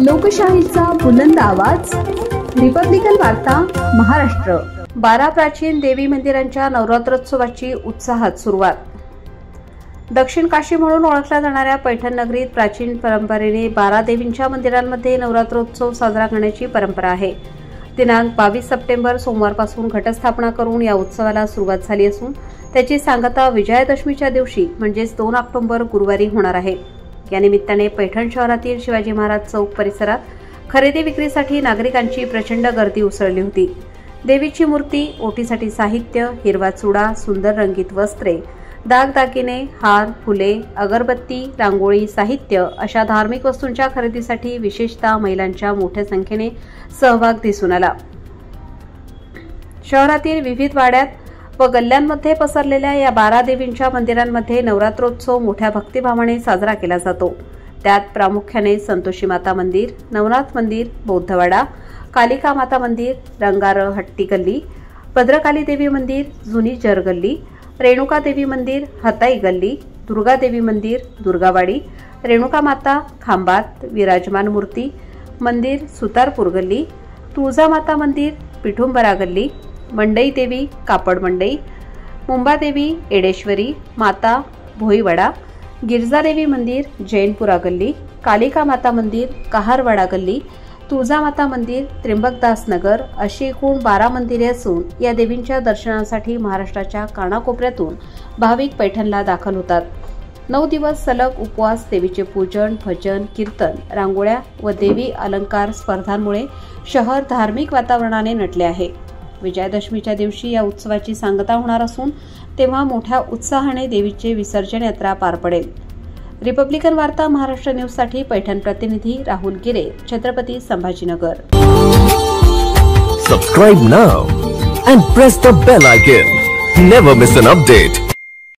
लोकशाहीचा बुलंद आवाज, रिपब्लिकन वार्ता महाराष्ट्र। 12 प्राचीन देवी मंदिरांच्या नवरात्रोत्सवाची उत्साहात सुरुवात। दक्षिण काशी म्हणून ओळखल्या जाणाऱ्या पैठण नगरीत प्राचीन परंपरेने 12 देवींच्या मंदिरांमध्ये नवरात्रोत्सव साजरा करण्याची परंपरा आहे। दिनांक 22 सप्टेंबर सोमवारपासून घटस्थापना करून या उत्सवाला सुरुवात झाली असून त्याची सांगता विजयादशमीच्या दिवशी म्हणजेच 2 ऑक्टोबर गुरुवारी होणार आहे। या निमित्ताने पैठण शहरातील शिवाजी महाराज चौक परिसरात खरेदी विक्रीसाठी नागरिकांची प्रचंड गर्दी उसळली होती। देवीची मूर्ती, ओटीसाठी साहित्य, हिरवा चुडा, सुंदर रंगीत वस्त्रे, दागदागिने, हार, फुले, अगरबत्ती, रांगोळी, साहित्य अशा धार्मिक वस्तूंच्या खरेदीसाठी विशेषतः महिलांच्या मोठ्या संख्येने सहभाग दिसून आला। शहरातील विविध वाड्यात व गल्ल्यांमध्ये पसरलेल्या या 12 देवींच्या मंदिरांमध्ये नवरात्रोत्सव मोठ्या भक्तिभावाने साजरा केला जातो। त्यात प्रामुख्याने संतोषी माता मंदिर, नवनाथ मंदिर, बौद्धवाडा, कालिका माता मंदिर, रंगारं हट्टी गल्ली, भद्रकाली देवी मंदिर, जुनी जर गल्ली, रेणुका देवी मंदिर, हताई गल्ली, दुर्गा देवी मंदिर, दुर्गावाडी, रेणुका माता खांबात विराजमान मूर्ती मंदिर, सुतारपूर गल्ली, तुळजा माता मंदिर, पिठुंबरा गल्ली, मंडई देवी, कापड मंडई, मुंबादेवी, एडेश्वरी माता, भोईवाडा, गिरजा देवी मंदिर, जैनपुरा गल्ली, कालिका माता मंदिर, कहारवाडा गल्ली, तुळजा माता मंदिर, त्र्यंबकदास नगर अशी एकूण 12 मंदिरे असून या देवींच्या दर्शनासाठी महाराष्ट्राच्या कानाकोपऱ्यातून भाविक पैठणला दाखल होतात। 9 दिवस सलग उपवास, देवीचे पूजन, भजन, कीर्तन, रांगोळ्या व देवी अलंकार स्पर्धांमुळे शहर धार्मिक वातावरणाने नटले आहे। विजयादशमीच्या दिवशी या उत्सवाची सांगता होणार असून तेव्हा मोठ्या उत्साहाने देवीचे विसर्जन यात्रा पार पडेल। रिपब्लिकन वार्ता महाराष्ट्र न्यूजसाठी पैठण प्रतिनिधी राहुल गिरे, Chhatrapati Sambhajinagar. Subscribe now and press the bell icon. Never miss an update.